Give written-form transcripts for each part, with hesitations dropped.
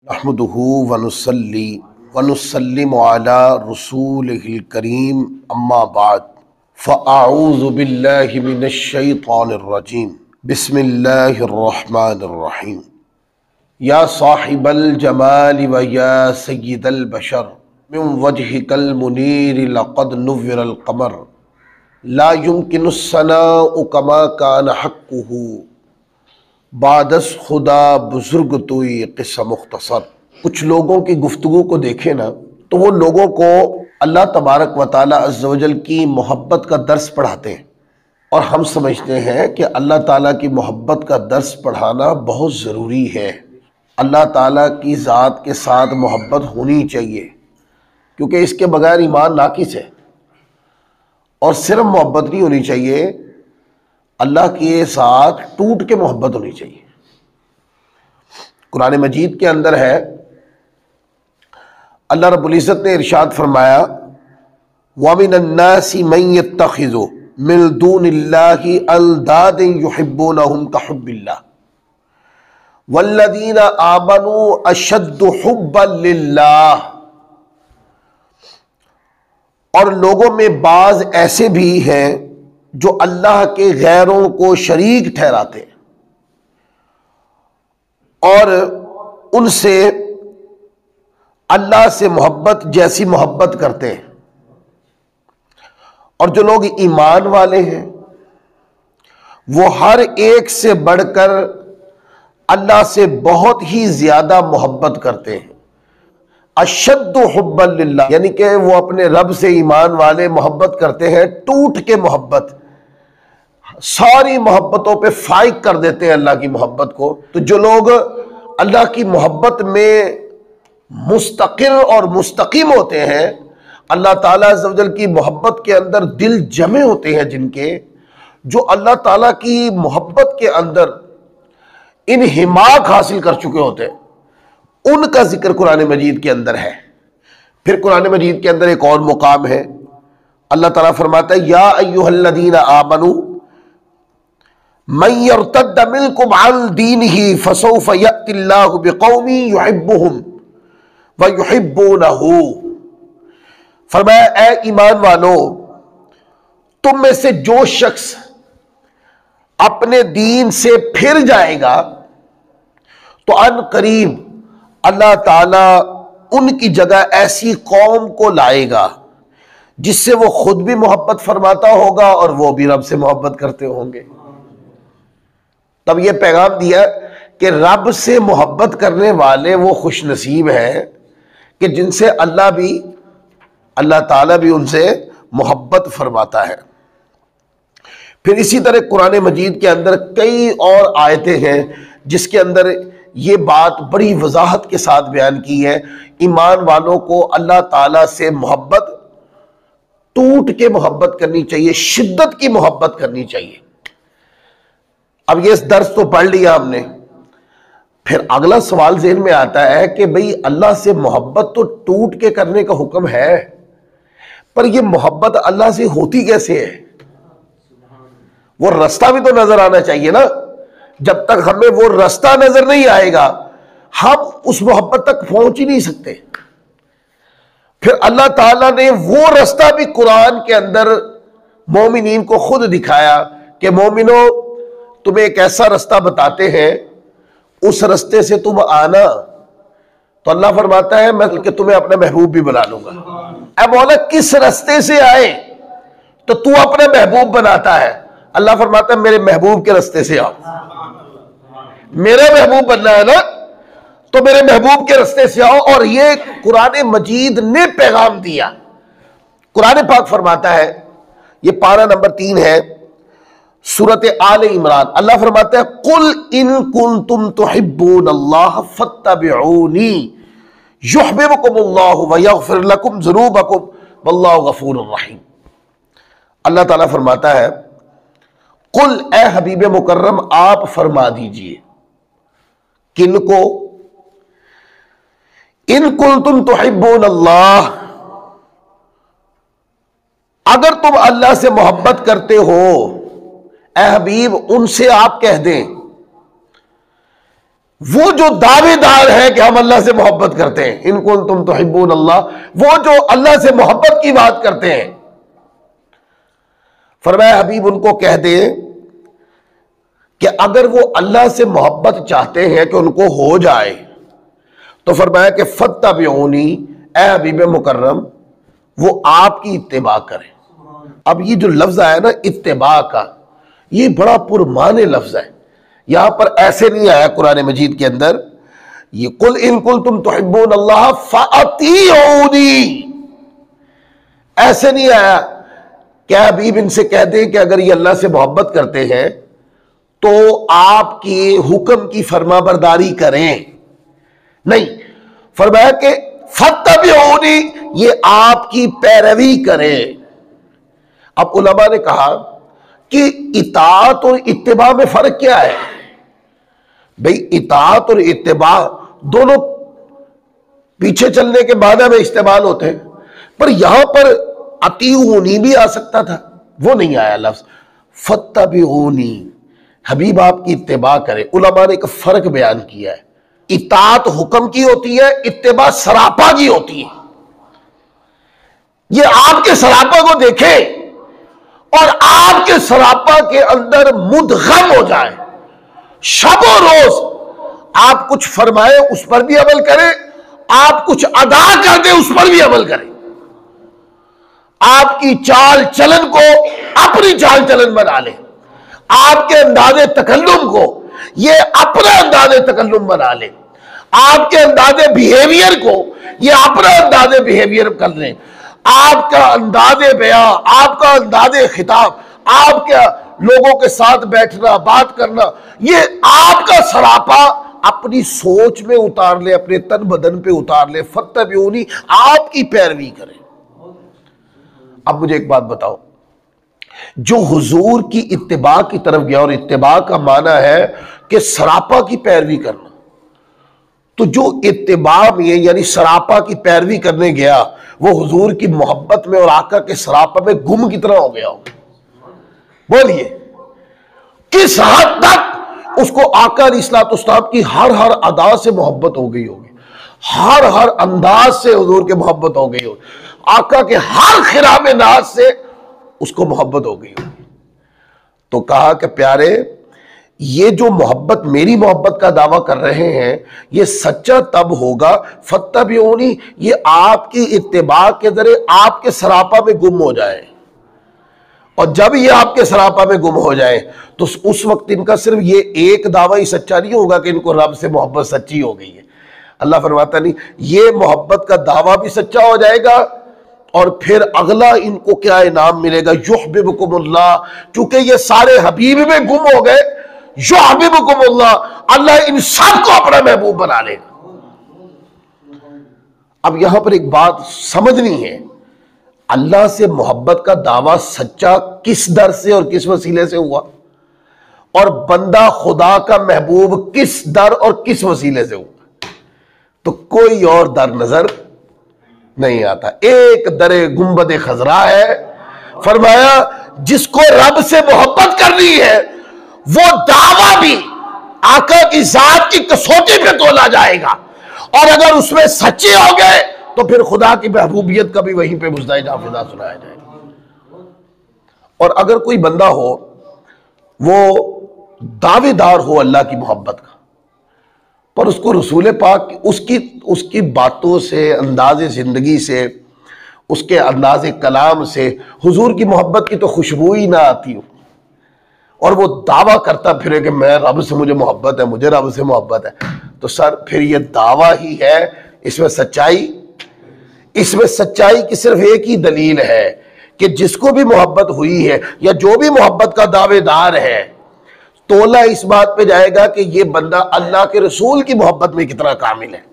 नहमदुहु व नुसल्ली व नुसल्लिमु अला रसूलिहिल करीम अम्मा बाद फ़अऊज़ु बिल्लाहि मिनश शैतानिर रजीम बिस्मिल्लाहिर रहमानिर रहीम। या साहिबल जमाल व या सय्यिदल बशर मिन वजहिकल मुनीर लक़द नुव्विरल क़मर ला युमकिनुस सनाउ कमा कान हक़्क़ुहु बादस खुदा बुजुर्ग तुई क़िस्सा मुख्तसर। कुछ लोगों की गुफ्तगू को देखें ना तो वो लोगों को अल्लाह तबारक व ताला अज़्ज़ व जल की मोहब्बत का दर्स पढ़ाते हैं और हम समझते हैं कि अल्लाह ताला की मोहब्बत का दर्स पढ़ाना बहुत ज़रूरी है। अल्लाह ताला की ज़ात के साथ मोहब्बत होनी चाहिए क्योंकि इसके बगैर ईमान नाकिस है। और सिर्फ मोहब्बत नहीं होनी चाहिए, अल्लाह के साथ टूट के मोहब्बत होनी चाहिए। कुरान मजीद के अंदर है, अल्लाह रब्बुल इज़्ज़त ने इरशाद फरमाया व मिनन्नासि मन यत्तखिज़ु मिन दूनिल्लाहि अंदादन युहिब्बूनहुम कहुब्बिल्लाह वल्लज़ीना आमनू अशद्दु हुब्बन लिल्लाह। और लोगों में बाज ऐसे भी हैं जो अल्लाह के गैरों को शरीक ठहराते हैं और उनसे अल्लाह से मोहब्बत जैसी मोहब्बत करते हैं। और जो लोग ईमान वाले हैं वो हर एक से बढ़कर अल्लाह से बहुत ही ज्यादा मोहब्बत करते हैं। अशद्दु हुब्बन लिल्लाह यानी कि वो अपने रब से ईमान वाले मोहब्बत करते हैं, टूट के मोहब्बत, सारी मोहब्बतों पे फाइक कर देते हैं अल्लाह की मोहब्बत को। तो जो लोग अल्लाह की मोहब्बत में मुस्तकिर और मुस्तकीम होते हैं, अल्लाह ताला अज़्ज़ व जल की मोहब्बत के अंदर दिल जमे होते हैं, जिनके जो अल्लाह ताला की मोहब्बत के अंदर इन्हिमाक हासिल कर चुके होते हैं, उनका जिक्र कुरान मजीद के अंदर है। फिर कुरान मजीद के अंदर एक और मुकाम है, अल्लाह ताला फरमाता है या अय्युहल्लज़ीना आमनू मन यर्तद्द मिनकुम अन दीनिही फसौफ यअतिल्लाहु बिक़ौमिन युहिब्बुहुम व युहिब्बूनहु। फरमाया ऐ ईमान वालो, तुम में से जो शख्स अपने दीन से फिर जाएगा तो अन करीब अल्लाह ताला उनकी जगह ऐसी कौम को लाएगा जिससे वो खुद भी मोहब्बत फरमाता होगा और वो भी रब से मोहब्बत करते होंगे। तब ये पैगाम दिया कि रब से मोहब्बत करने वाले वो खुश नसीब हैं कि जिनसे अल्लाह ताला भी उनसे मोहब्बत फरमाता है। फिर इसी तरह कुरान मजीद के अंदर कई और आयतें हैं जिसके अंदर ये बात बड़ी वजाहत के साथ बयान की है, ईमान वालों को अल्लाह ताला से मोहब्बत टूट के मोहब्बत करनी चाहिए, शिद्दत की मोहब्बत करनी चाहिए। अब ये दर्स तो पढ़ लिया हमने, फिर अगला सवाल ज़हन में आता है कि भाई अल्लाह से मोहब्बत तो टूट के करने का हुक्म है, पर यह मोहब्बत अल्लाह से होती कैसे है? वो रास्ता भी तो नजर आना चाहिए ना। जब तक हमें वो रास्ता नजर नहीं आएगा हम उस मोहब्बत तक पहुंच ही नहीं सकते। फिर अल्लाह ताला ने वो रास्ता भी कुरान के अंदर मोमिनीन को खुद दिखाया कि मोमिनो, तुम्हें एक ऐसा रास्ता बताते हैं, उस रास्ते से तुम आना। तो अल्लाह फरमाता है मैं कि तुम्हें अपना महबूब भी बना लूंगा। अब मौला किस रास्ते से आए? तो तू अपना महबूब बनाता है। अल्लाह फरमाता है मेरे महबूब के रास्ते से आओ। मेरा महबूब बनना है ना, तो मेरे महबूब के रास्ते से आओ। और ये कुरान मजीद ने पैगाम दिया। कुरान पाक फरमाता है, ये पारा नंबर 3 है, सूरत आले इमरान। अल्लाह फरमाता है कुल इन कुंतुम तुहिब्बूनल्लाह फत्तबिऊनी युहब्बिबकुमुल्लाहु व यगफिर लकुम ज़ुनूबकुम वल्लाहु गफूरुर रहीम। अल्लाह ताला फरमाता है कुल ए हबीब मुकर्रम आप फरमा दीजिए किनको? इन कुंतुम तुहिब्बूनल्लाह, अगर तुम अल्लाह से मोहब्बत करते हो ए हबीब, उनसे आप कह दें वो जो दावेदार है कि हम अल्लाह से मोहब्बत करते हैं, इन कुंतुम तुहिब्बून अल्लाह, वो जो अल्लाह से मोहब्बत की बात करते हैं, फरमाया हबीब उनको कह दे कि अगर वो अल्लाह से मोहब्बत चाहते हैं कि उनको हो जाए, तो फरमाया कि फत्तबिऊनी, ए हबीब मुकर्रम, वो आपकी इत्तिबा करें। अब ये जो लफ्ज आया ना इत्तिबा का, ये बड़ा पुरमाने लफ्ज है। यहां पर ऐसे नहीं आया कुरान मजीद के अंदर, ये कुल इन कुंतुम तुहिब्बून अल्लाह फअतीऊनी, ऐसे नहीं आया। क्या हबीब इनसे कह दें कि अगर ये अल्लाह से मोहब्बत करते हैं तो आपके हुक्म की फरमाबरदारी करें? नहीं, फरमाया कि फत्तबिऊनी, ये आपकी पैरवी करें। अब उलमा ने कहा कि इताअत और इत्तिबा में फर्क क्या है? भाई इताअत और इत्तिबा दोनों पीछे चलने के माना में इस्तेमाल होते हैं, पर यहां पर अतीऊनी भी आ सकता था, वो नहीं आया लफ्ज। फत्तबिऊनी, हबीब आपकी इत्तिबा करे। उलमा ने एक फर्क बयान किया है, इताअत हुक्म की होती है, इत्तिबा सरापा की होती है। ये आपके सरापा को देखे और आपके सरापा के अंदर मुदगम हो जाए, शबो रोज आप कुछ फरमाए उस पर भी अमल करें, आप कुछ अदा कर दे उस पर भी अमल करें, आपकी चाल चलन को अपनी चाल चलन बना ले, आपके अंदाजे तकल्लुम को ये अपना अंदाजे तकल्लुम बना ले, आपके अंदाजे बिहेवियर को ये अपना अंदाजे बिहेवियर कर ले, आपका अंदाजे बयां, आपका अंदाजे खिताब, आपका लोगों के साथ बैठना बात करना, ये आपका सरापा अपनी सोच में उतार ले, अपने तन बदन पे उतार ले। फत्तबिऊनी, आपकी पैरवी करें। अब मुझे एक बात बताओ, जो हुजूर की इत्तिबा की तरफ गया, और इत्तिबा का माना है कि सरापा की पैरवी करना, तो जो इत्तिबा में यानी सरापा की पैरवी करने गया, वो हुजूर की मोहब्बत में और आका के सरापा में गुम की तरह हो गया हो। बोलिए किस हद तक उसको आका अलैहिस्सलाम की हर हर अदा से मोहब्बत हो गई होगी, हर हर अंदाज से हुजूर के मोहब्बत हो गई होगी, आका के हर खिराम नाज से उसको मोहब्बत हो गई होगी। तो कहा कि प्यारे, ये जो मोहब्बत, मेरी मोहब्बत का दावा कर रहे हैं, ये सच्चा तब होगा फत्तबिऊनी, ये आपकी इत्तिबा के जरिए आपके सरापा में गुम हो जाए। और जब ये आपके सरापा में गुम हो जाए तो उस वक्त इनका सिर्फ ये एक दावा ही सच्चा नहीं होगा कि इनको रब से मोहब्बत सच्ची हो गई है। अल्लाह फरमाता नहीं, ये मोहब्बत का दावा भी सच्चा हो जाएगा, और फिर अगला इनको क्या इनाम मिलेगा, युहब्बिबुकुमुल्लाह, क्योंकि ये सारे हबीब में गुम हो गए, युहब्बिबुकुमुल्लाह, अल्लाह इन सबको अपना महबूब बना लेगा। अब यहां पर एक बात समझनी है, अल्लाह से मोहब्बत का दावा सच्चा किस दर से और किस वसीले से हुआ, और बंदा खुदा का महबूब किस दर और किस वसीले से हुआ, तो कोई और दर नजर नहीं आता। एक दरे गुंबद खजरा है। फरमाया जिसको रब से मोहब्बत करनी है, वो दावा भी आका की जात की कसौटी पे तोला जाएगा, और अगर उसमें सच्चे हो गए तो फिर खुदा की महबूबियत का भी वहीं पे मुजदाए नाफिजा सुनाया जाएगा। और अगर कोई बंदा हो, वो दावेदार हो अल्लाह की मोहब्बत का, पर उसको रसूल पाक उसकी बातों से, अंदाज़े ज़िंदगी से, उसके अंदाज़े कलाम से हुजूर की मोहब्बत की तो खुशबू ही ना आती हो, और वो दावा करता फिरे कि मैं रब से, मुझे मोहब्बत है, मुझे रब से मोहब्बत है, तो सर फिर ये दावा ही है। इसमें सच्चाई की सिर्फ एक ही दलील है कि जिसको भी मोहब्बत हुई है या जो भी मोहब्बत का दावेदार है, तोला इस बात पे जाएगा कि ये बंदा अल्लाह के रसूल की मोहब्बत में कितना कामिल है।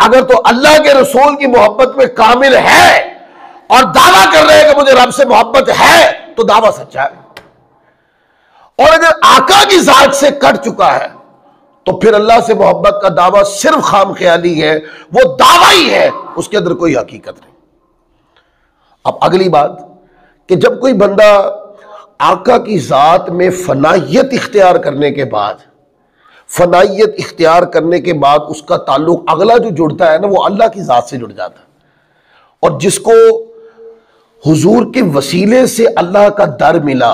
अगर तो अल्लाह के रसूल की मोहब्बत में कामिल है और दावा कर रहे हैं कि मुझे रब से मोहब्बत है, तो दावा सच्चा है। और अगर आका की जात से कट चुका है तो फिर अल्लाह से मोहब्बत का दावा सिर्फ खाम ख्याली है, वो दावा ही है, उसके अंदर कोई हकीकत नहीं। अब अगली बात कि जब कोई बंदा आका की जात में फनायत इख्तियार करने के बाद फनाइयत इख्तियार करने के बाद उसका ताल्लुक अगला जो जुड़ता है ना, वो अल्लाह की ज़ात से जुड़ जाता है। और जिसको हुजूर के वसीले से अल्लाह का दर मिला,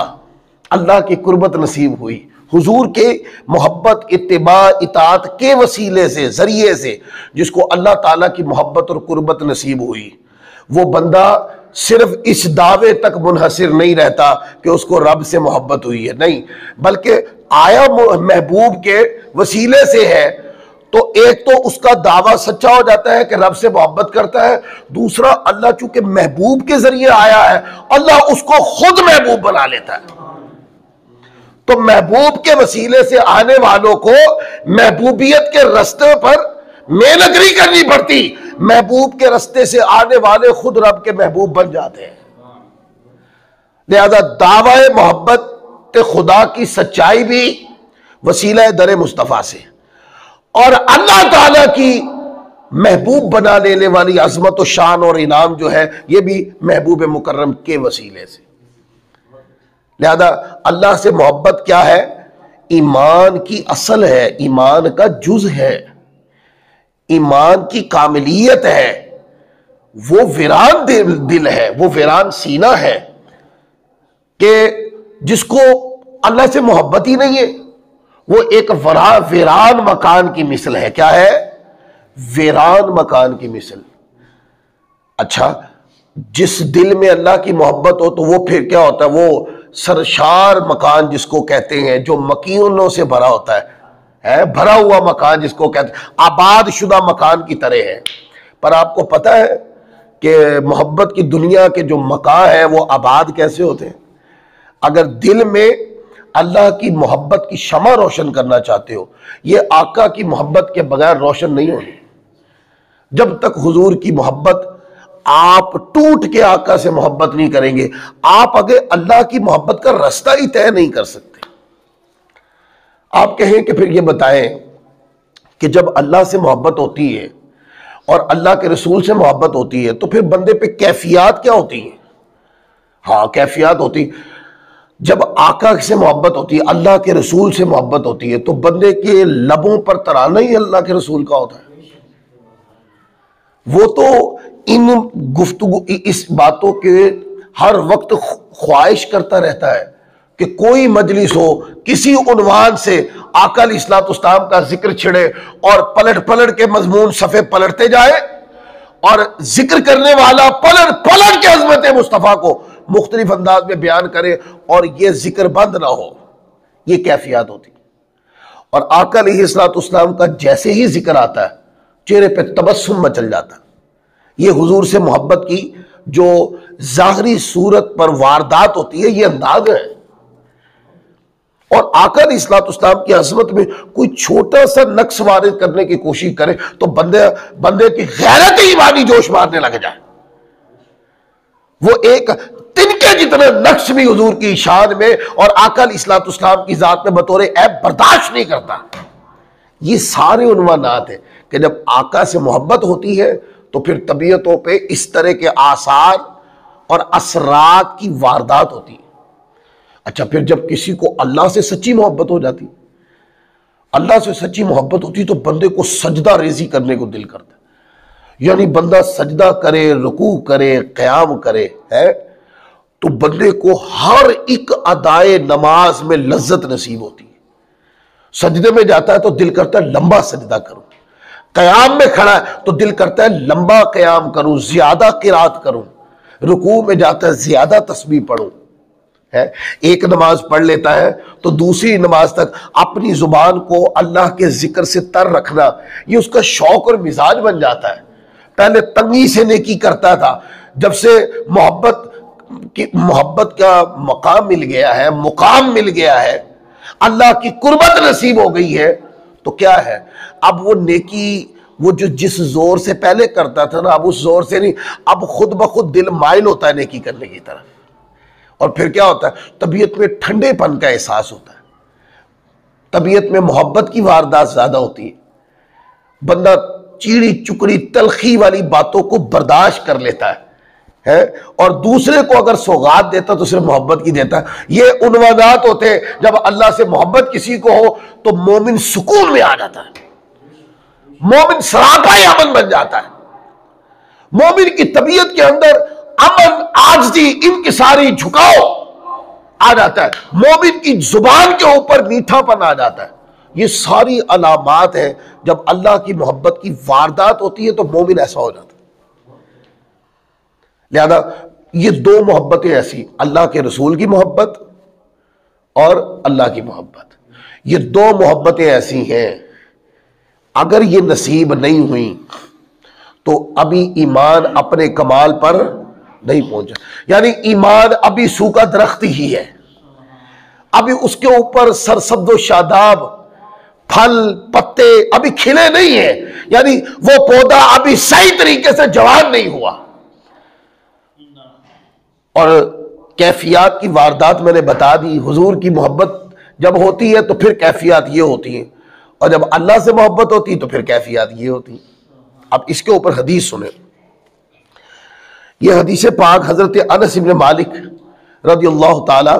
अल्लाह की कुर्बत नसीब हुई, हुजूर के मोहब्बत इत्तिबा इताअत के वसीले से, जरिए से जिसको अल्लाह ताला की मोहब्बत और कुर्बत नसीब हुई, वो बंदा सिर्फ इस दावे तक मुनहसिर नहीं रहता कि उसको रब से मोहब्बत हुई है, नहीं, बल्कि आया महबूब के वसीले से है। तो एक तो उसका दावा सच्चा हो जाता है कि रब से मोहब्बत करता है, दूसरा अल्लाह चूंकि महबूब के जरिए आया है, अल्लाह उसको खुद महबूब बना लेता है। तो महबूब के वसीले से आने वालों को महबूबियत के रास्ते पर मेहनत नहीं करनी पड़ती, महबूब के रास्ते से आने वाले खुद रब के महबूब बन जाते हैं। लिहाजा दावाए मोहब्बत खुदा की सच्चाई भी वसीला दर मुस्तफ़ा से, और अल्लाह ताला की महबूब बना लेने वाली अजमत और शान और इनाम जो है, यह भी महबूब मुकर्रम के वसीले से। लिहाजा अल्लाह से मोहब्बत क्या है? ईमान की असल है, ईमान का जुज है, ईमान की कामिलियत है। वो वीरान दिल है, वो वीरान सीना है कि जिसको अल्लाह से मोहब्बत ही नहीं है, वो एक वीरान मकान की मिसल है। क्या है? वीरान मकान की मिसल। अच्छा, जिस दिल में अल्लाह की मोहब्बत हो तो वो फिर क्या होता है? वो सरशार मकान जिसको कहते हैं, जो मकीनों से भरा होता है, भरा हुआ मकान जिसको कहते हैं, आबाद शुदा मकान की तरह है। पर आपको पता है कि मोहब्बत की दुनिया के जो मकान है वो आबाद कैसे होते हैं? अगर दिल में अल्लाह की मोहब्बत की शमा रोशन करना चाहते हो, ये आका की मोहब्बत के बगैर रोशन नहीं होगी। जब तक हुजूर की मोहब्बत, आप टूट के आका से मोहब्बत नहीं करेंगे, आप आगे अल्लाह की मोहब्बत का रास्ता ही तय नहीं कर सकते। आप कहें कि फिर ये बताएं कि जब अल्लाह से मोहब्बत होती है और अल्लाह के रसूल से मोहब्बत होती है तो फिर बंदे पे कैफियत क्या होती है? हाँ, कैफियत होती, जब आका से मोहब्बत होती है, अल्लाह के रसूल से मोहब्बत होती है, तो बंदे के लबों पर तराना ही अल्लाह के रसूल का होता है। वो तो इन गुफ्तगू, इस बातों के हर वक्त ख्वाहिश करता रहता है कि कोई मजलिस हो, किसी उन्वान से आका अलैहिस्सलाम का जिक्र छिड़े और पलट पलट के मजमून सफ़े पलटते जाए और जिक्र करने वाला पलट पलट के अज़मत मुस्तफ़ा को मुख्तलिफ अंदाज में बयान करे और यह जिक्र बंद ना हो। यह कैफियत होती। और आका अलैहिस्सलाम का जैसे ही जिक्र आता है, चेहरे पे तबस्सुम मचल जाता है। यह हुजूर से मोहब्बत की जो ज़ाहरी सूरत पर वारदात होती है, यह अंदाज है। और आका अलैहिस्सलाम की अज़मत में कोई छोटा सा नक्स वारिद करने की कोशिश करे तो बंदे की गैरत ईमानी जोश मारने लग जाए। वो एक तिनके जितना नक्श भी हुजूर की शान में और आका अलैहिस्सलाम की जात में बतौर ऐब बर्दाश्त नहीं करता। ये सारे उन्वानात हैं कि जब आका से मोहब्बत होती है तो फिर तबीयतों पे इस तरह के आसार और असरात की वारदात होती है। अच्छा, फिर जब किसी को अल्लाह से सच्ची मोहब्बत हो जाती, अल्लाह से सच्ची मोहब्बत होती तो बंदे को सजदा रेजी करने को दिल करता है। यानी बंदा सजदा करे, रुकू करे, क़याम करे, है तो बंदे को हर एक अदाए नमाज में लज्जत नसीब होती है। सजदे में जाता है तो दिल करता है लंबा सजदा करूं, क़याम में खड़ा है तो दिल करता है लंबा क़याम करूं, ज्यादा क़िरात करूं, रुकू में जाता है ज्यादा तस्बीह पढ़ूं। है एक नमाज पढ़ लेता है तो दूसरी नमाज तक अपनी जुबान को अल्लाह के जिक्र से तर रखना, ये उसका शौक और मिजाज बन जाता है। पहले तंगी से नेकी करता था, जब से मोहब्बत का मकाम मिल गया है, मुकाम मिल गया है, अल्लाह की कुर्बत नसीब हो गई है, तो क्या है, अब वो नेकी, वो जो जिस जोर से पहले करता था ना, अब उस जोर से नहीं, अब खुद ब खुद दिल माइल होता है नेकी करने की तरफ। और फिर क्या होता है, तबीयत में ठंडेपन का एहसास होता है, तबीयत में मोहब्बत की वारदात ज्यादा होती है। बंदा चीड़ी चुकड़ी तलखी वाली बातों को बर्दाश्त कर लेता है है, और दूसरे को अगर सौगात देता तो सिर्फ मोहब्बत की देता। ये उन्वादात होते हैं। जब अल्लाह से मोहब्बत किसी को हो तो मोमिन सुकून में आ जाता है, मोमिन सरापा अमन बन जाता है, मोमिन की तबीयत के अंदर अमन, आजजी, इंकिसारी, झुकाव आ जाता है, मोमिन की जुबान के ऊपर मीठापन आ जाता है। ये सारी अलामात है। जब अल्लाह की मोहब्बत की वारदात होती है तो मोमिन ऐसा हो जाता है। लिहाजा ये दो मोहब्बतें ऐसी, अल्लाह के रसूल की मोहब्बत और अल्लाह की मोहब्बत, ये दो मोहब्बतें ऐसी हैं, अगर ये नसीब नहीं हुई तो अभी ईमान अपने कमाल पर नहीं पहुंचा। यानी ईमान अभी सूखा दरख्त ही है, अभी उसके ऊपर सरसब्द शादाब फल पत्ते अभी खिले नहीं है, यानी वो पौधा अभी सही तरीके से जवान नहीं हुआ। और कैफियत की वारदात मैंने बता दी। हुजूर की मोहब्बत जब होती है तो फिर कैफियत ये होती है, और जब अल्लाह से मोहब्बत होती है तो फिर कैफियत ये होती है। अब इसके ऊपर हदीस सुने। यह हदीस पाक हजरत अनस इब्न मालिक रदियल्लाहु ताला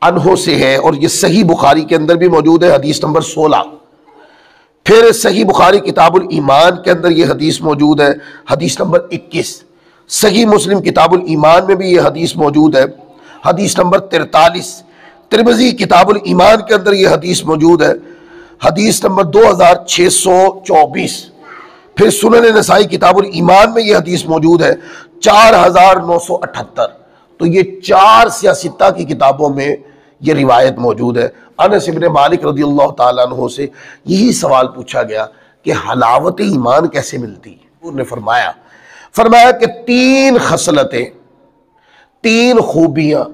अन्हो से है, और यह सही बुखारी के अंदर भी मौजूद है, हदीस नंबर 16। फिर सही बुखारी किताबुल ईमान के अंदर यह हदीस मौजूद है, हदीस नंबर 21। सही मुस्लिम किताबुल ईमान में भी यह हदीस मौजूद है, हदीस नंबर 43। तिरमिज़ी किताबुल ईमान के अंदर यह हदीस मौजूद है, हदीस नंबर 2624। फिर सुनन नसाई किताबुल ईमान में यह हदीस मौजूद है 4978। तो ये 4 सियासिता की किताबों में यह रिवायत मौजूद है। अनस इब्न मालिक रदियल्लाहु ताला अन्हु से यही सवाल पूछा गया कि हलावत ईमान कैसे मिलती है। उन्होंने फरमाया कि 3 खसलतें, 3 खूबियां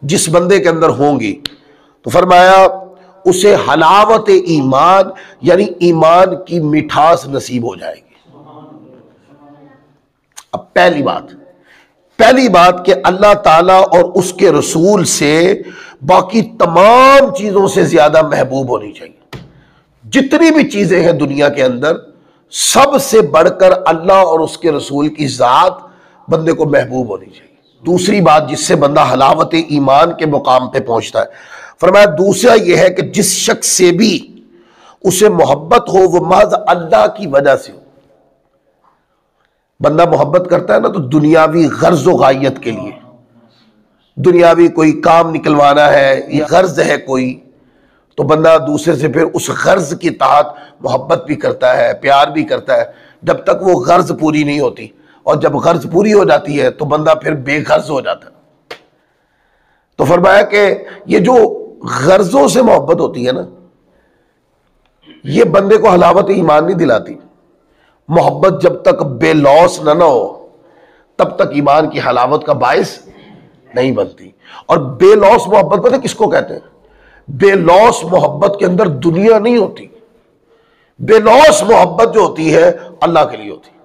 जिस बंदे के अंदर होंगी तो फरमाया उसे हलावत ईमान यानी ईमान की मिठास नसीब हो जाएगी। अब पहली बात कि अल्लाह ताला और उसके रसूल से बाकी तमाम चीजों से ज्यादा महबूब होनी चाहिए। जितनी भी चीजें हैं दुनिया के अंदर, सबसे बढ़कर अल्लाह और उसके रसूल की जात बंदे को महबूब होनी चाहिए। दूसरी बात जिससे बंदा हलावत ईमान के मुकाम पे पहुंचता है, फरमाया दूसरा यह है कि जिस शख्स से भी उसे मोहब्बत हो वो महज अल्लाह की वजह से हो। बंदा मोहब्बत करता है ना तो दुनियावी गर्ज व गायत के लिए, दुनियावी कोई काम निकलवाना है या गर्ज है कोई, तो बंदा दूसरे से फिर उस गर्ज के तहत मोहब्बत भी करता है, प्यार भी करता है, जब तक वो गर्ज पूरी नहीं होती। और जब गर्ज पूरी हो जाती है तो बंदा फिर बेगर्ज हो जाता है। तो फरमाया कि ये जो गर्जों से मोहब्बत होती है ना, ये बंदे को हलावत ईमान नहीं दिलाती। मोहब्बत जब तक बेलौस ना हो तब तक ईमान की हलावत का बायस नहीं बनती। और बेलौस मोहब्बत पता किसको कहते हैं? बेलौस मोहब्बत के अंदर दुनिया नहीं होती। बेलौस मोहब्बत जो होती है अल्लाह के लिए होती है।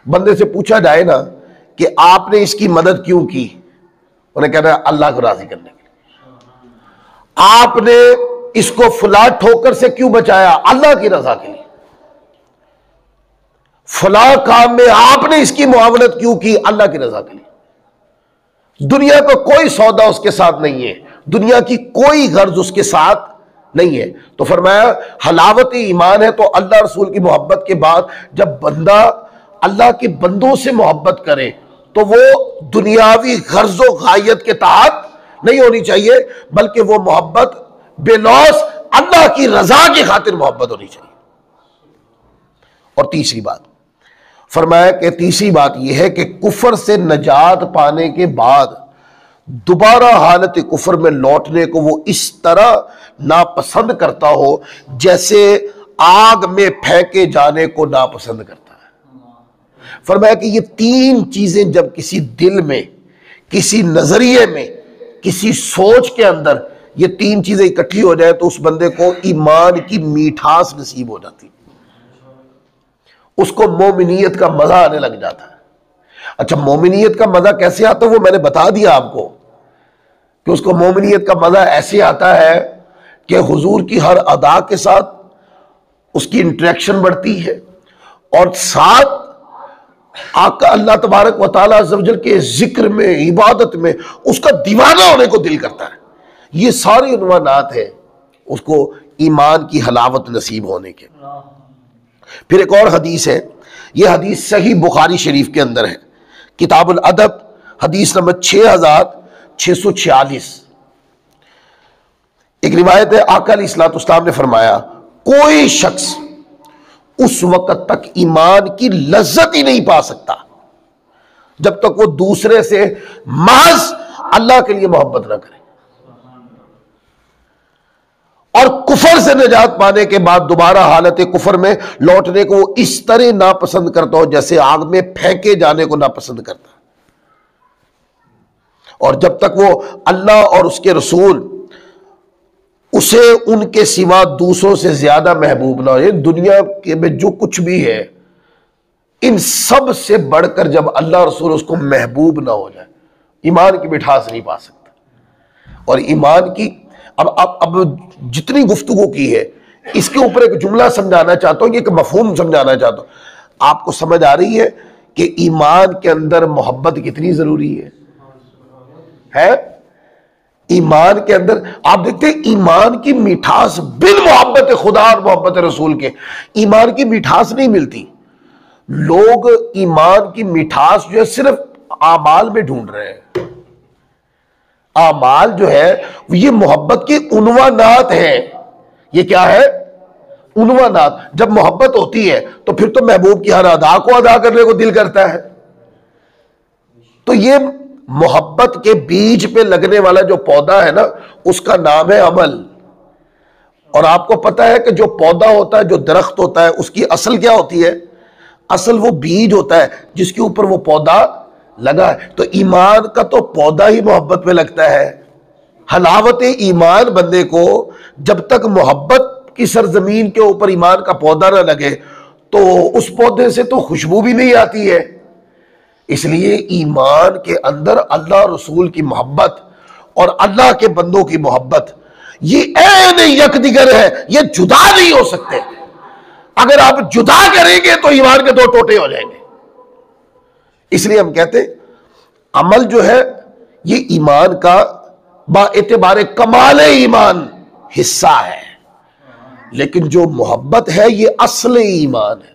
बंदे से पूछा जाए ना कि आपने इसकी मदद क्यों की, उन्हें कहना है अल्लाह को राजी करने के लिए। आपने इसको फला ठोकर से क्यों बचाया, अल्लाह की रजा के लिए। फला काम में आपने इसकी मुआवनत क्यों की, अल्लाह की रजा के लिए। दुनिया का कोई सौदा उसके साथ नहीं है, दुनिया की कोई गर्ज उसके साथ नहीं है। तो फरमाया हलावत ईमान है तो अल्लाह रसूल की मोहब्बत के बाद जब बंदा अल्लाह के बंदों से मोहब्बत करे तो वो दुनियावी गर्ज व गायत के तहत नहीं होनी चाहिए, बल्कि वो मोहब्बत बेलौस अल्लाह की रजा की खातिर मोहब्बत होनी चाहिए। और तीसरी बात फरमाया कि तीसरी बात यह है कि कुफर से नजात पाने के बाद दोबारा हालत कुफर में लौटने को वो इस तरह नापसंद करता हो जैसे आग में फेंके जाने को नापसंद करता है। फरमाया कि ये 3 चीजें जब किसी दिल में, किसी नजरिए में, किसी सोच के अंदर ये 3 चीजें इकट्ठी हो जाए तो उस बंदे को ईमान की मिठास नसीब हो जाती, उसको मोमिनियत का मजा आने लग जाता है। अच्छा, मोमिनियत का मजा कैसे आता है वो मैंने बता दिया आपको कि उसको मोमिनियत का मजा ऐसे आता है कि हुजूर की हर अदा के साथ उसकी इंटरेक्शन बढ़ती है और साथ आका अल्लाह तबारक व तआला अज़्ज़ व जल के जिक्र में, इबादत में उसका दीवाना होने को दिल करता है। ये सारे उन्वानात हैं उसको ईमान की हलावत नसीब होने के। फिर एक और हदीस है, ये हदीस सही बुखारी शरीफ के अंदर है, किताबुल अदब हदीस नंबर 6646। एक रिवायत है, आका अलैहिस्सलाम ने फरमाया, कोई शख्स उस वक्त तक ईमान की लज्जत ही नहीं पा सकता जब तक वो दूसरे से महज अल्लाह के लिए मोहब्बत ना करे, और कुफर से निजात पाने के बाद दोबारा हालत कुफर में लौटने को वो इस तरह नापसंद करता हो जैसे आग में फेंके जाने को नापसंद करता। और जब तक वो अल्लाह और उसके रसूल उसे उनके सिवा दूसरों से ज्यादा महबूब ना हो, ये दुनिया के में जो कुछ भी है इन सब से बढ़कर जब अल्लाह रसूल उसको महबूब ना हो जाए, ईमान की मिठास नहीं पा सकता। और ईमान की अब जितनी गुफ्तगू की है इसके ऊपर एक जुमला समझाना चाहता हूं, एक मफहूम समझाना चाहता हूं। आपको समझ आ रही है कि ईमान के अंदर मोहब्बत कितनी जरूरी है? ईमान के अंदर आप देखते हैं ईमान की मिठास बिन मोहब्बत खुदा और मोहब्बत रसूल के ईमान की मिठास नहीं मिलती। लोग ईमान की मिठास जो है सिर्फ आमाल में ढूंढ रहे हैं। आमाल जो है ये मोहब्बत के उन्वानात हैं। ये क्या है? उन्वानात। जब मोहब्बत होती है तो फिर तो महबूब की हर अदा को अदा करने को दिल करता है। तो ये मोहब्बत के बीज पे लगने वाला जो पौधा है ना, उसका नाम है अमल। और आपको पता है कि जो पौधा होता है, जो दरख्त होता है, उसकी असल क्या होती है? असल वो बीज होता है जिसके ऊपर वो पौधा लगा है। तो ईमान का तो पौधा ही मोहब्बत पे लगता है। हलावत ईमान बंदे को जब तक मोहब्बत की सरजमीन के ऊपर ईमान का पौधा ना लगे तो उस पौधे से तो खुशबू भी नहीं आती है। इसलिए ईमान के अंदर अल्लाह रसूल की मोहब्बत और अल्लाह के बंदों की मोहब्बत ये ऐन यकदिगर है, ये जुदा नहीं हो सकते। अगर आप जुदा करेंगे तो ईमान के दो टोटे हो जाएंगे। इसलिए हम कहते अमल जो है ये ईमान का बाएतबार कमाल ईमान हिस्सा है, लेकिन जो मोहब्बत है ये असल ईमान है।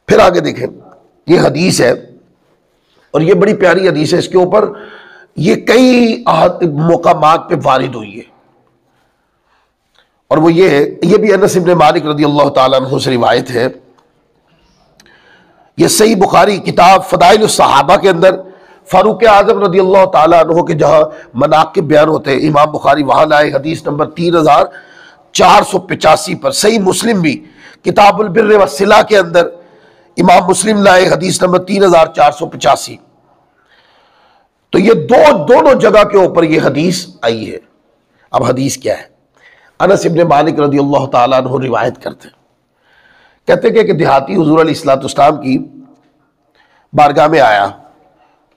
फिर आगे देखें, ये हदीस है और ये बड़ी प्यारी हदीस है। इसके ऊपर ये कई मकामात पे वारिद हुई है और वो ये है, ये भी अनस इब्न मालिक रज़ियल्लाहु ताला अन्हु से रिवायत है। ये सही बुखारी किताब फदाइल सहाबा के अंदर फारूक आजम रज़ियल्लाहु ताला अन्हु के जहां मनाकिब बयान होते हैं, इमाम बुखारी वहां लाए हदीस नंबर 3485 पर। सही मुस्लिम भी किताबुल बिर्र व सिला के अंदर इमाम मुस्लिम लाए हदीस नंबर 3485। तो ये दोनों जगह के ऊपर ये हदीस आई है। अब हदीस क्या है? अनस इब्न मालिक रज़ियल्लाहु ताला अन्हु रिवायत करते, कहते कि देहाती हुजूर अलैहिस्सलाम की बारगाह में आया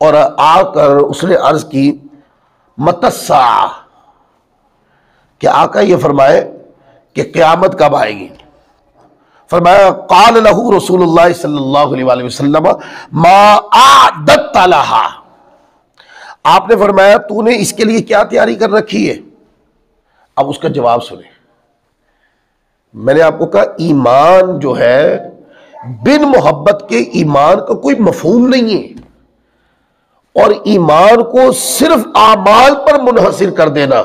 और आकर उसने अर्ज की मतस्सा, कि आका ये फरमाए कि क़यामत कब आएगी। फरमाया क़ाल लहू रसूलुल्लाह सल्लल्लाहु अलैहि वसल्लम मा आदत लहा। आपने फरमाया तूने इसके लिए क्या तैयारी कर रखी है? अब उसका जवाब सुने। मैंने आपको कहा ईमान जो है बिन मोहब्बत के ईमान का कोई मफहूम नहीं है, और ईमान को सिर्फ आमाल पर मुनहसिर कर देना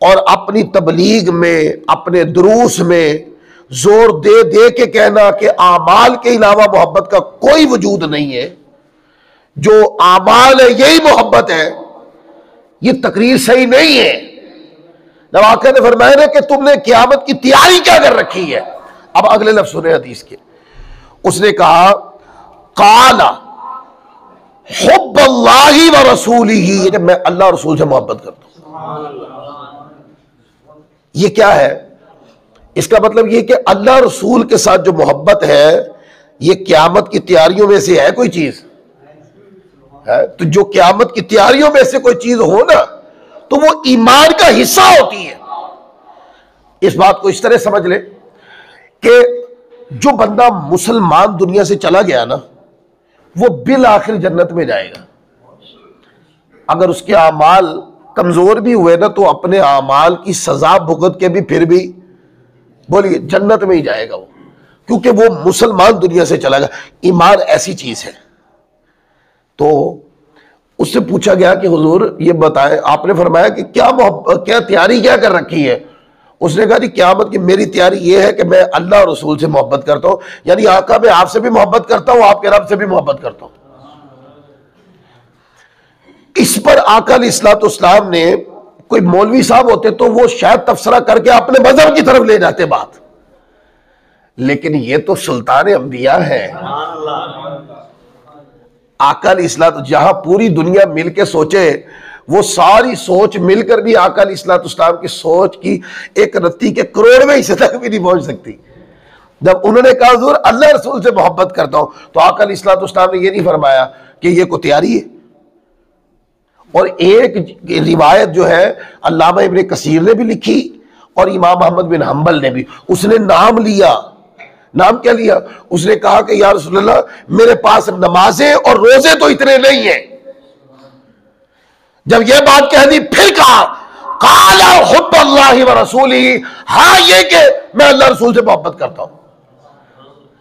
और अपनी तबलीग में, अपने दुरूस में जोर दे दे के कहना कि आमाल के अलावा मोहब्बत का कोई वजूद नहीं है, जो आमाल है यही मोहब्बत है, ये तकरीर सही नहीं है। जब आका ने फरमाया ना कि तुमने क़यामत की तैयारी क्या कर रखी है। अब अगले लफ्ज़ सुने हदीस के। उसने कहा काला हुब्बुल्लाहि व रसूलिही, कि मैं अल्लाह रसूल से मोहब्बत करता हूं। ये क्या है? इसका मतलब ये कि अल्लाह रसूल के साथ जो मोहब्बत है ये क़यामत की तैयारियों में से है कोई चीज है। तो जो क़यामत की तैयारियों में से कोई चीज हो ना, तो वो ईमान का हिस्सा होती है। इस बात को इस तरह समझ ले कि जो बंदा मुसलमान दुनिया से चला गया ना, वो बिल आखिर जन्नत में जाएगा। अगर उसके आमाल कमजोर भी हुए ना, तो अपने आमाल की सजा भुगत के भी फिर भी बोलिए जन्नत में ही जाएगा वो, क्योंकि वो मुसलमान दुनिया से चला गया। ईमान ऐसी चीज है। तो उससे पूछा गया कि हुजूर ये बताएं, आपने फरमाया कि क्या तैयारी क्या कर रखी है। उसने कहा कि क़यामत की मेरी तैयारी ये है कि मैं अल्लाह और रसूल से मोहब्बत करता हूं, यानी आका मैं आपसे भी मोहब्बत करता हूं, आपके रब से भी मोहब्बत करता हूं। इस पर आका अलैहिस्सलाम ने, कोई मौलवी साहब होते तो वो शायद तफसरा करके अपने मजहब की तरफ ले जाते बात, लेकिन ये तो सुल्तान अंबिया है। आका अलैहिस्सलाम, जहां पूरी दुनिया मिलके सोचे, वो सारी सोच मिलकर भी आका अलैहिस्सलाम की सोच की एक रत्ती के करोड़वें हिस्से तक भी नहीं पहुंच सकती। जब उन्होंने कहा हुजूर अल्लाह रसूल से मोहब्बत करता हूं, तो आका अलैहिस्सलाम ने ये नहीं फरमाया कि ये को तैयारी है। और एक रिवायत जो है अल्लामा इब्ने कसीर ने भी लिखी और इमाम अहमद बिन हंबल ने भी, उसने नाम लिया। नाम क्या लिया? उसने कहा कि या रसूलल्लाह, मेरे पास नमाजें और रोजे तो इतने नहीं हैं। जब यह बात कह दी, फिर कहा काला हुब्बुल्लाहि व रसूलिही, हाँ ये कि मैं अल्लाह रसूल से मोहब्बत करता हूं।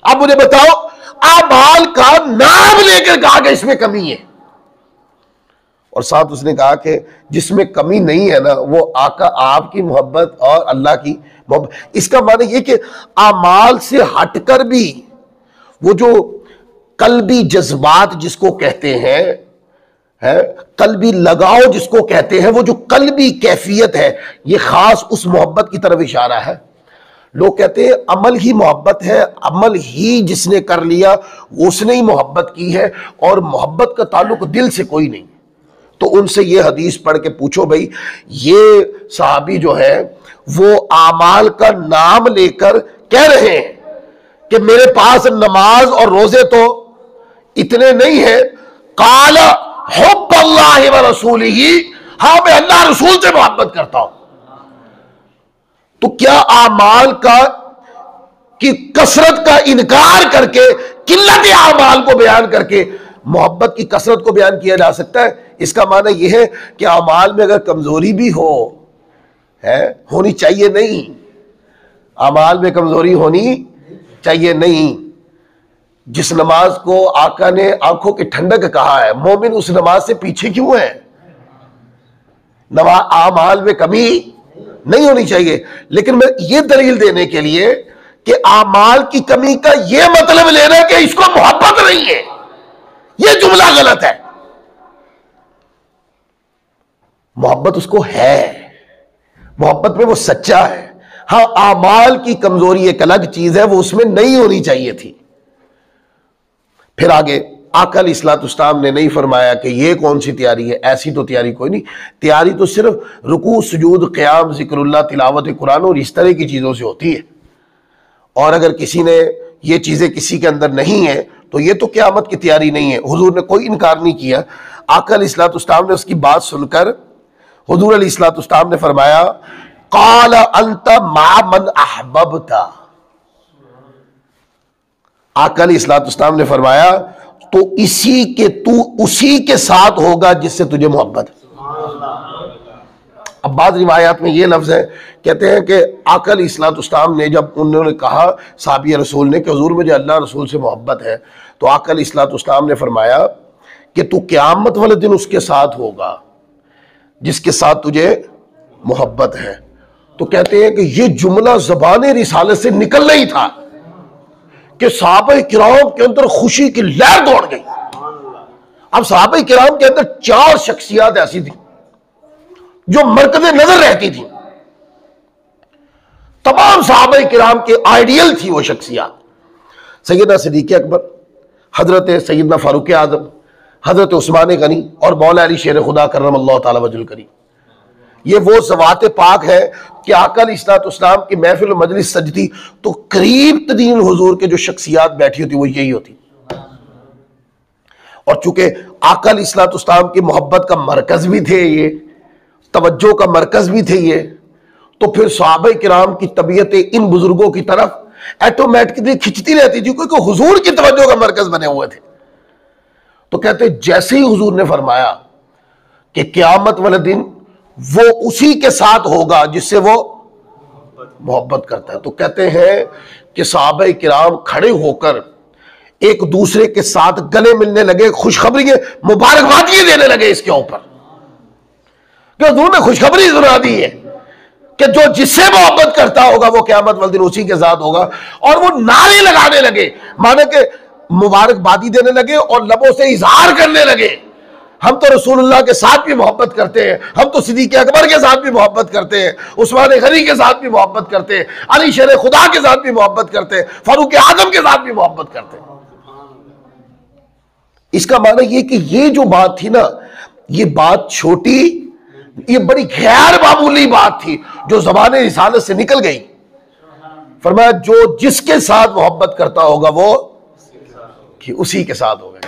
अब मुझे बताओ, आमाल का नाम लेकर कहा कि इसमें कमी है, और साथ उसने कहा कि जिसमें कमी नहीं है ना, वो आका आपकी मोहब्बत और अल्लाह की मोहब्बत। इसका माने ये कि आमाल से हटकर भी वो जो कल्बी जज्बात जिसको कहते हैं, है कल्बी लगाव जिसको कहते हैं, वो जो कल्बी कैफियत है, ये खास उस मोहब्बत की तरफ इशारा है। लोग कहते हैं अमल ही मोहब्बत है, अमल ही जिसने कर लिया उसने ही मोहब्बत की है, और मोहब्बत का ताल्लुक दिल से कोई नहीं। तो उनसे ये हदीस पढ़ के पूछो, भाई ये सहाबी जो है वो आमाल का नाम लेकर कह रहे हैं कि मेरे पास नमाज और रोजे तो इतने नहीं है, काला हुब्बुल्लाहि व रसूलिही, हाँ मैं अल्लाह रसूल से मोहब्बत करता हूं। तो क्या आमाल का की कसरत का इनकार करके, किल्लत आमाल को बयान करके मोहब्बत की कसरत को बयान किया जा सकता है? इसका माना यह है कि आमाल में अगर कमजोरी भी होनी चाहिए नहीं, आमाल में कमजोरी होनी चाहिए नहीं। जिस नमाज को आका ने आंखों की ठंडक कहा है, मोमिन उस नमाज से पीछे क्यों है? नमाज आमाल में कमी नहीं होनी चाहिए। लेकिन मैं ये दलील देने के लिए कि आमाल की कमी का यह मतलब लेना कि इसको मोहब्बत नहीं है, यह जुमला गलत है। मोहब्बत उसको है, मोहब्बत में वो सच्चा है। हाँ, आमाल की कमजोरी एक अलग चीज है, वो उसमें नहीं होनी चाहिए थी। फिर आगे आका अलैहिस्सलाम ने नहीं फरमाया कि ये कौन सी तैयारी है, ऐसी तो तैयारी कोई नहीं। तैयारी तो सिर्फ रुकू, सुजूद, क़याम, ज़िक्रुल्लाह, तिलावत कुरान और इस तरह की चीज़ों से होती है। और अगर किसी ने ये चीज़ें किसी के अंदर नहीं है, तो ये तो क़यामत की तैयारी नहीं है। हुजूर ने कोई इनकार नहीं किया। आका अलैहिस्सलाम ने उसकी बात सुनकर हुजूर अलैहिस्सलाम ने फरमाया, क़ाला अंत मा मन अहबब्ता। आका अलैहिस्सलाम ने फरमाया, तो तू उसी के साथ होगा जिससे तुझे मोहब्बत है। अब बाद रिवायात में ये लफ्ज है, कहते हैं कि आका अलैहिस्सलाम ने जब उन्होंने कहा साहबी रसूल ने कि हुजूर मुझे अल्लाह रसूल से मोहब्बत है, तो आका अलैहिस्सलाम ने फरमाया कि तू क़यामत वाले दिन उसके साथ होगा जिसके साथ तुझे मोहब्बत है। तो कहते हैं कि ये जुमला ज़बान रिसालत से निकल नहीं था कि सहाबा किराम के अंदर खुशी की लहर दौड़ गई। अब सहाबा किराम के अंदर 4 शख्सियत ऐसी थी जो मरकज़े नजर रहती थी। तमाम सहाबा किराम के आइडियल थी वो शख्सियत। सैयदना सिद्दीक़ अकबर, हजरत सैयदना फारूक आज़म, हजरत उस्मान गनी और मौला अली शेर खुदा करमल्लाहु ताला वजहुल करीम। ये वो ज़वात पाक है कि आका अलैहिस्सलाम की महफिल मजलिस सजती तो करीब तरीन हुजूर के जो शख्सियात बैठी होती वो यही होती। और चूंकि आका अलैहिस्सलाम की मोहब्बत का मरकज भी थे ये, तवज्जो का मरकज भी थे ये, तो फिर सहाबा किराम की तबीयतें इन बुजुर्गों की तरफ ऑटोमेटिकली खिंचती रहती थी, क्योंकि हुजूर की तवज्जो का मरकज बने हुए थे। तो कहते जैसे ही हुजूर ने फरमाया कि क़यामत वाले दिन वो उसी के साथ होगा जिससे वो मोहब्बत करता है, तो कहते हैं कि सहाबा किराम खड़े होकर एक दूसरे के साथ गले मिलने लगे, खुशखबरी मुबारकबादी देने लगे इसके ऊपर कि हुजूर ने खुशखबरी सुना दी है कि जो जिससे मोहब्बत करता होगा वो क़यामत वाले दिन उसी के साथ होगा। और वो नारे लगाने लगे, माने कि मुबारकबादी देने लगे और लबों से इजहार करने लगे, हम तो रसूलुल्लाह के साथ भी मोहब्बत करते हैं, हम तो सिद्दीक़ अकबर के साथ भी मोहब्बत करते हैं, उस्मान गनी के साथ भी मोहब्बत करते हैं, अली शेर खुदा के साथ भी मोहब्बत करते हैं, फारूक आजम के साथ भी मोहब्बत करते हैं। इसका माना यह कि ये जो बात थी ना, ये बात छोटी, ये बड़ी गैर मामूली बात थी जो ज़बाने रिसालत से निकल गई। फरमाया जो जिसके साथ मोहब्बत करता होगा वो कि उसी के साथ होगा,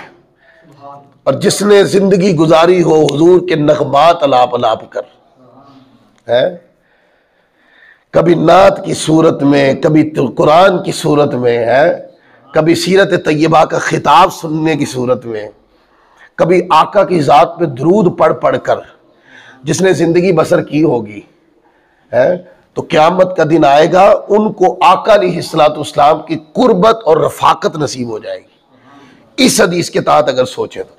और जिसने जिंदगी गुजारी हो हुजूर के नगमात अलाप अलाप कर, है कभी नात की सूरत में, कभी कुरान की सूरत में, है कभी सीरत तैयबा का खिताब सुनने की सूरत में, कभी आका की ज़ात पे दरूद पढ़ पढ़ कर जिसने ज़िंदगी बसर की होगी, है तो क़यामत का दिन आएगा, उनको आका अलैहिस्सलाम की कुर्बत और रफ़ाकत नसीब हो जाएगी। इस हदीस के तहत अगर सोचें तो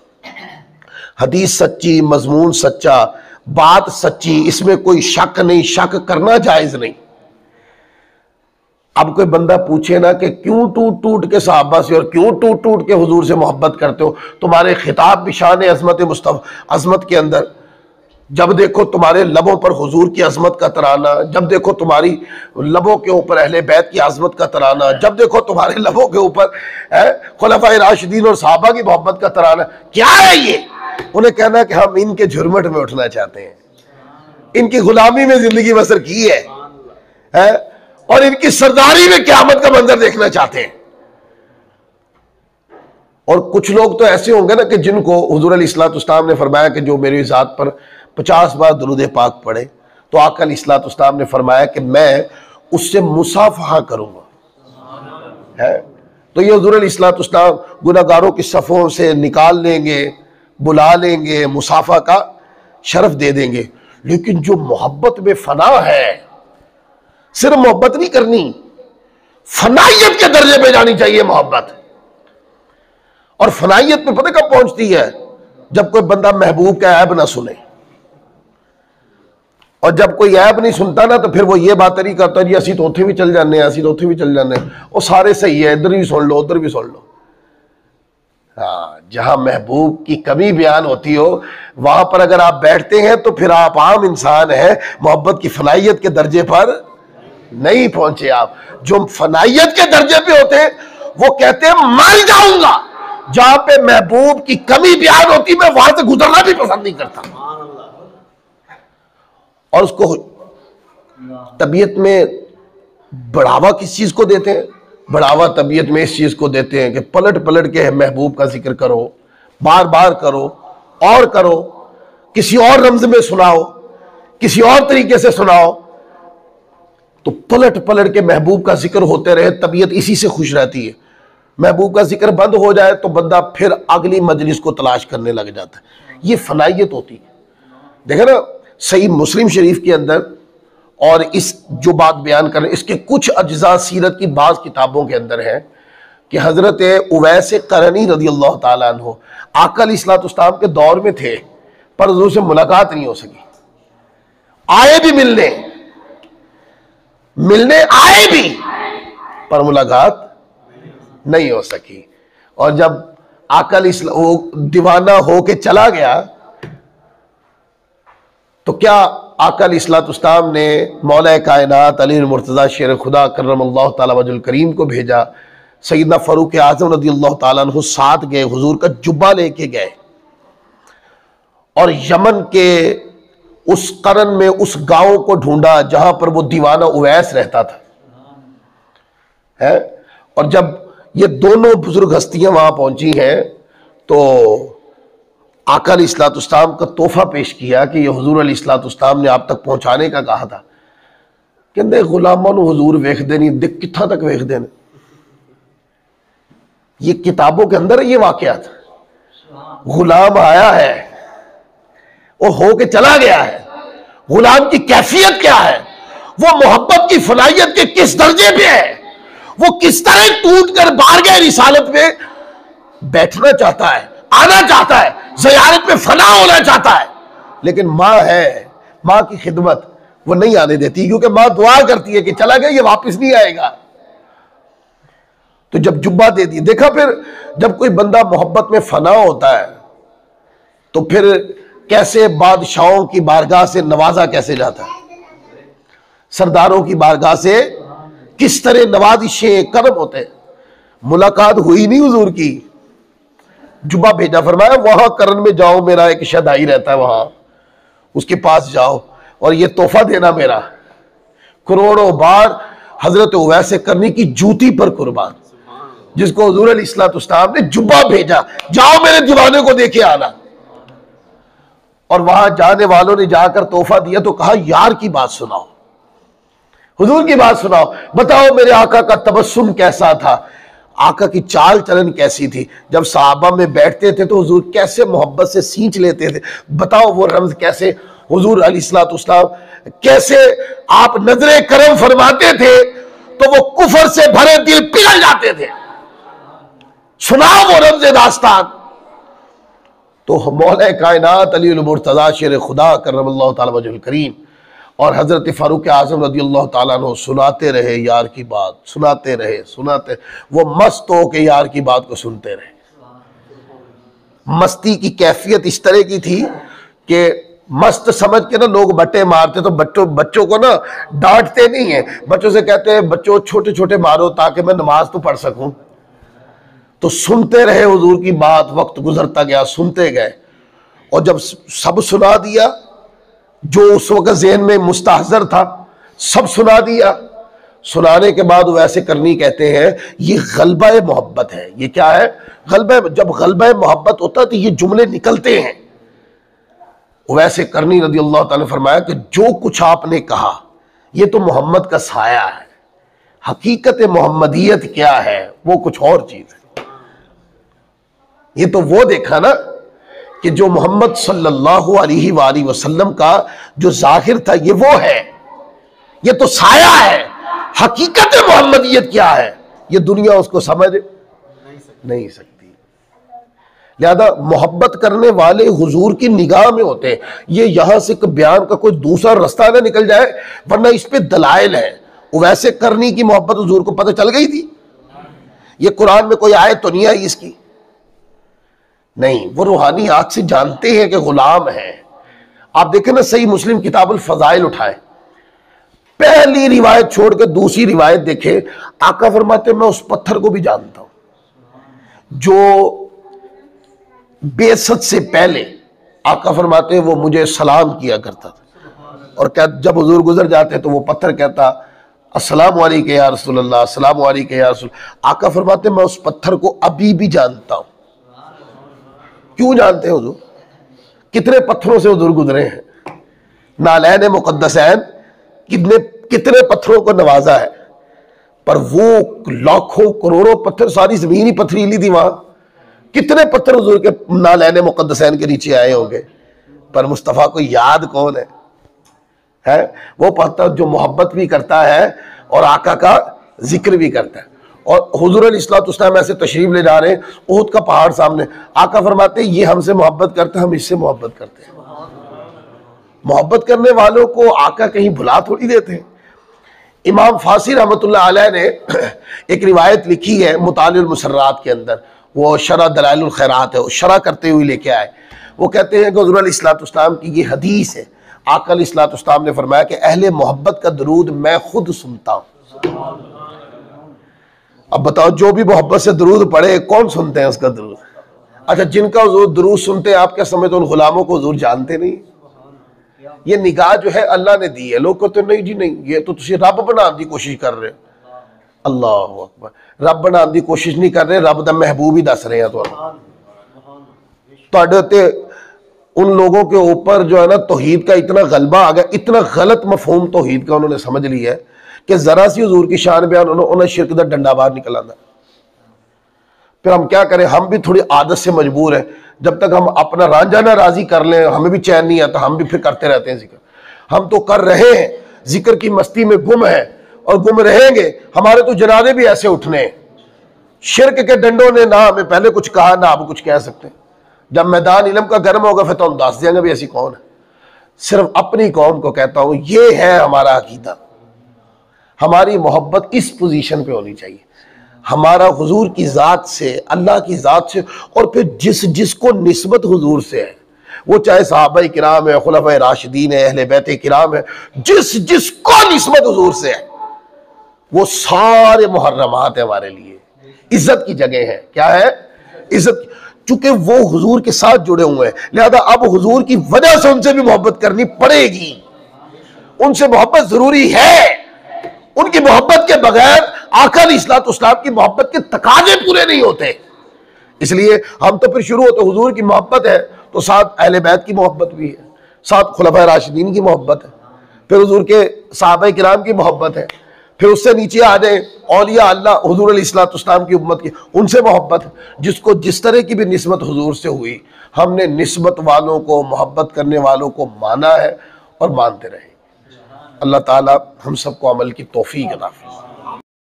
हदीस सच्ची, मजमून सच्चा, बात सच्ची, इसमें कोई शक नहीं, शक करना जायज़ नहीं। अब कोई बंदा पूछे ना कि क्यों टूट टूट के सहाबा से और क्यों टूट टूट के हुजूर से मोहब्बत करते हो, तुम्हारे खिताब भी शान अज़मत मुस्तफ़ा अज़मत के अंदर, जब देखो तुम्हारे लबों पर हुजूर की अज़मत का तराना, जब देखो तुम्हारी लबों के ऊपर अहले बैत की अज़मत का तराना, जब देखो तुम्हारे लबों के ऊपर खुलफाए राशिदीन और सहाबा की मोहब्बत का तराना, क्या है ये? उन्हें कहना कि हम इनके झुरमट में उठना चाहते हैं, इनकी गुलामी में जिंदगी बसर की है और इनकी सरदारी में क़यामत का मंजर देखना चाहते हैं। और कुछ लोग तो ऐसे होंगे ना कि जिनको हुजूर अलैहिस्सलाम ने फरमाया कि जो मेरी ज़ात पर 50 बार दुरूद पाक पढ़े, तो आका अलैहिस्सलाम ने फरमाया कि मैं उससे मुसाफहा करूंगा, है तो ये हुजूर अलैहिस्सलाम गुनाहगारों की सफ़ों से निकाल लेंगे, बुला लेंगे, मुसाफा का शरफ दे देंगे। लेकिन जो मोहब्बत में फना है, सिर्फ मोहब्बत नहीं करनी, फनाइयत के दर्जे पे जानी चाहिए मोहब्बत। और फनाइयत पे पता कब पहुंचती है? जब कोई बंदा महबूब का ऐब ना सुने, और जब कोई ऐब नहीं सुनता ना, तो फिर वो ये बात नहीं करता जी असी तो उत्थे भी चल जाने, असी तो उत्थे भी चल जाने, वो सारे सही है, इधर भी सुन लो उधर भी सुन लो। हाँ, जहां महबूब की कमी बयान होती हो वहां पर अगर आप बैठते हैं तो फिर आप आम इंसान हैं, मोहब्बत की फनाइयत के दर्जे पर नहीं पहुंचे आप। जो फनाइयत के दर्जे पे होते हैं वो कहते हैं मर जाऊंगा, जहां पे महबूब की कमी बयान होती मैं वहां से गुजरना भी पसंद नहीं करता। और उसको तबीयत में बढ़ावा किस चीज को देते हैं? बढ़ावा तबीयत में इस चीज को देते हैं कि पलट पलट के महबूब का जिक्र करो, बार बार करो और करो, किसी और रमज में सुनाओ, किसी और तरीके से सुनाओ, तो पलट पलट के महबूब का जिक्र होते रहे, तबीयत इसी से खुश रहती है। महबूब का जिक्र बंद हो जाए तो बंदा फिर अगली मजलिस को तलाश करने लग जाता है। ये फनाइयत होती है। देखे ना सही मुस्लिम शरीफ के अंदर, और इस जो बात बयान कर रहे इसके कुछ अज्जा सीरत की बाज़ किताबों के अंदर है कि हज़रत उवैस करनी रज़ियल्लाहु ताला अन्हु आका अलैहिस्सलाम के दौर में थे, पर हुज़ूर से मुलाकात नहीं हो सकी। आए भी मिलने आए भी, पर मुलाकात नहीं हो सकी। और जब आका वो दीवाना हो के चला गया तो क्या आका अलैहिस्सलाम ने मौला कायनात अली मुर्तज़ा शेर खुदा करमल्लाहु ताला वजहुल करीम को भेजा। सैयदना फारूक आज़म रज़ियल्लाहु ताला अन्हु साथ गए, हुजूर का जुब्बा लेके गए और यमन के उस करन में उस गांव को ढूंढा जहां पर वो दीवाना उवैस रहता था, है। और जब ये दोनों बुजुर्ग हस्तियां वहां पहुंची हैं तो आका अलैहिस्सलाम का तोहफा पेश किया कि ये हुजूर अलैहिस्सलाम ने आप तक पहुंचाने का कहा था। कहते गुलामों को हुजूर वेखते नहीं, दिख कित्थों तक वेखते हैं। ये किताबों के अंदर ये वाकयात, गुलाम आया है वो हो के चला गया है, गुलाम की कैफियत क्या है, वो मोहब्बत की फलाहियत के किस दर्जे पे है, वो किस तरह टूट कर बारगाह रिसालत में बैठना चाहता है, आना चाहता है, ज़ियारत में फना होना चाहता है। लेकिन माँ है, माँ की खिदमत वो नहीं आने देती, क्योंकि माँ दुआ करती है कि चला गया ये वापस नहीं आएगा। तो जब जुब्बा दे दी, देखा फिर जब कोई बंदा मोहब्बत में फना होता है तो फिर कैसे बादशाहों की बारगाह से नवाजा कैसे जाता है, सरदारों की बारगाह से किस तरह नवाजिशे करम होते हैं। मुलाकात हुई नहीं हुजूर की, जुब्बा भेजा, फरमाया वहां करन में जाओ, मेरा एक शदाई रहता है वहां, उसके पास जाओ और ये तोहफा देना मेरा। करोड़ों बार हजरत उवैस करनी की जूती पर कुर्बान, जिसको हुजूर अलैहिस्सलाम ने जुब्बा भेजा, जाओ मेरे दीवाने को देखे आना। और वहां जाने वालों ने जाकर तोहफा दिया तो कहा यार की बात सुनाओ, हुजूर की बात सुनाओ, बताओ मेरे आका का तबस्सुम कैसा था, आका की चाल चलन कैसी थी, जब सहाबा में बैठते थे तो हुजूर कैसे मोहब्बत से सींच लेते थे, बताओ वो रम्ज कैसे, हुजूर अलैहिस्सलाम कैसे आप नजरे करम फरमाते थे तो वो कुफर से भरे दिल पिघल जाते थे, सुनाओ वो रम्ज दास्तान। तो मौला कायनात अली मुर्तज़ा शेर खुदा करमल्लाहु तआला वजहुल करीम और हजरत फारूक आजम रज़ियल्लाहु ताला अन्हु सुनाते रहे यार की बात, सुनाते रहे, सुनाते, वो मस्त हो के यार की बात को सुनते रहे। मस्ती की कैफियत इस तरह की थी कि मस्त समझ के ना लोग बट्टे मारते, तो बच्चों को ना डांटते नहीं है, बच्चों से कहते हैं बच्चों छोटे छोटे मारो ताकि मैं नमाज तो पढ़ सकूं। तो सुनते रहे हुजूर की बात, वक्त गुजरता गया, सुनते गए, और जब सब सुना दिया जो उस वक्त ज़हन में मुस्तहज़र था, सब सुना दिया। सुनाने के बाद वैसे करनी कहते हैं ये गलबा मोहब्बत है। ये क्या है? गलबा। जब गलबा मोहब्बत होता तो ये जुमले निकलते हैं। वैसे करनी रज़ी अल्लाह ताला ने फरमाया कि जो कुछ आपने कहा ये तो मोहम्मद का साया है, हकीकत मोहम्मदियत क्या है वो कुछ और चीज है। ये तो वो देखा ना कि जो मोहम्मद सल्लल्लाहु अलैहि वसल्लम का जो जाहिर था ये वो है, ये तो साया है। हकीकत मोहम्मदियत क्या है ये दुनिया उसको समझ नहीं सकती। लिहाजा मोहब्बत करने वाले हुजूर की निगाह में होते हैं। ये यहां से बयान का कोई दूसरा रास्ता ना निकल जाए, वरना इस पे दलाइल है। वैसे करनी की मोहब्बत हुजूर को पता चल गई थी। ये कुरान में कोई आयत तो नहीं आई इसकी, नहीं, वो रूहानी आंख से जानते हैं कि गुलाम है। आप देखें ना, सही मुस्लिम किताबुल फजाइल उठाए, पहली रिवायत छोड़ के दूसरी रिवायत देखे, आका फरमाते मैं उस पत्थर को भी जानता हूं जो बेसत से पहले आका फरमाते वो मुझे सलाम किया करता था, और क्या जब हुजूर गुजर जाते तो वो पत्थर कहता अस्सलामु अलैका या रसूल अल्लाह, अस्सलामु अलैका या रसूल। आका फरमाते मैं उस पत्थर को अभी भी जानता हूं। क्यों जानते हो हुजूर? कितने पत्थरों से हुजूर गुजरे हैं, नालैन मुक़द्दसैन कितने पत्थरों को नवाजा है, पर वो लाखों करोड़ों पत्थर, सारी जमीन ही पथरीली थी, वहां कितने पत्थर हुजूर के नालैन मुक़द्दसैन के नीचे आए होंगे, पर मुस्तफ़ा को याद कौन है? वो पत्थर जो मोहब्बत भी करता है और आका का जिक्र भी करता है। और हुजूर अलैहिस्सलाम ऐसे तशरीफ ले जा रहे हैं, उहद का पहाड़ सामने, आका फरमाते ये हमसे मोहब्बत करते हैं, हम इससे मोहब्बत करते हैं। मोहब्बत करने वालों को आका कहीं भुला थोड़ी देते हैं। इमाम फासी रहमतुल्लाह अलैह ने एक रिवायत लिखी है मुतालिउल मुसर्रात के अंदर, वो शरह दलाइलुल खैरात है, वो शरह करते हुए लेके आए। वो कहते हैं कि हुजूर अलैहिस्सलाम की ये हदीस है, आका अलैहिस्सलाम ने फरमाया कि अहले मोहब्बत का दरूद मैं खुद सुनता हूँ। अब बताओ, जो भी मोहब्बत से दरूद पढ़े कौन सुनते हैं उसका दरूद? अच्छा, जिनका हुजूर दरूद सुनते हैं आप क्या समझते उन गुलामों को हुजूर जानते नहीं? ये निगाह जो है अल्लाह ने दी है। लोग कहते नहीं जी नहीं, ये तो तुम रब बनाने की कोशिश कर रहे हो। अल्लाह अकबर, रब बनाने की कोशिश नहीं कर रहे, रब दा महबूब ही दस रहे हैं। उन लोगों के ऊपर जो है ना तौहीद का इतना गलबा आ गया, इतना गलत मफहूम तौहीद का उन्होंने समझ लिया है कि जरा सी हुजूर की शान बयान उन्होंने शिरक दा डंडा बाहर निकल आना। फिर हम क्या करें, हम भी थोड़ी आदत से मजबूर हैं। जब तक हम अपना रांझा ना राजी कर लें, हमें भी चैन नहीं आता, हम भी फिर करते रहते हैं जिक्र। हम तो कर रहे हैं, जिक्र की मस्ती में गुम है और गुम रहेंगे। हमारे तो जनाजे भी ऐसे उठने हैं। शिरक के डंडों ने ना हमें पहले कुछ कहा ना अब कुछ कह सकते। जब मैदान इल्म का गर्म होगा फिर तो हम दस देंगे भी ऐसी कौन है। सिर्फ अपनी कौम को कहता हूं, ये है हमारा अकीदा। हमारी मोहब्बत इस पोजीशन पे होनी चाहिए, हमारा हुजूर की ज़ात से, अल्लाह की ज़ात से, और फिर जिस जिसको निस्बत हुजूर से है, वो चाहे सहाबा किराम है, खुलफाए राशिदीन है, अहले बैत किराम है, जिस जिसको निस्बत हुजूर से है वो सारे मुहर्रमात है हमारे लिए, इज्जत की जगह है। क्या है? इज्जत। चूंकि वो हुजूर के साथ जुड़े हुए हैं, लिहाजा अब हुजूर की वजह से उनसे भी मोहब्बत करनी पड़ेगी। उनसे मोहब्बत जरूरी है। उनकी मोहब्बत के बगैर आका अलैहिस्सलाम की मोहब्बत के तकाजे पूरे नहीं होते। इसलिए हम तो फिर शुरू होते, हुजूर की मोहब्बत है तो साथ अहले बैत की मोहब्बत भी है, साथ खुलफाए राशिदीन की मोहब्बत है, फिर हुजूर के सहाबा किराम की मोहब्बत है, फिर उससे नीचे आ जाए औलिया अल्लाह हुजूर अलैहिस्सलाम की उम्मत की, उनसे मोहब्बत है। जिसको जिस तरह की भी निस्बत हुजूर से हुई, हमने निस्बत वालों को, मोहब्बत करने वालों को माना है और मानते रहे। अल्लाह ताला हम सबको अमल की तौफीक अता फरमाए।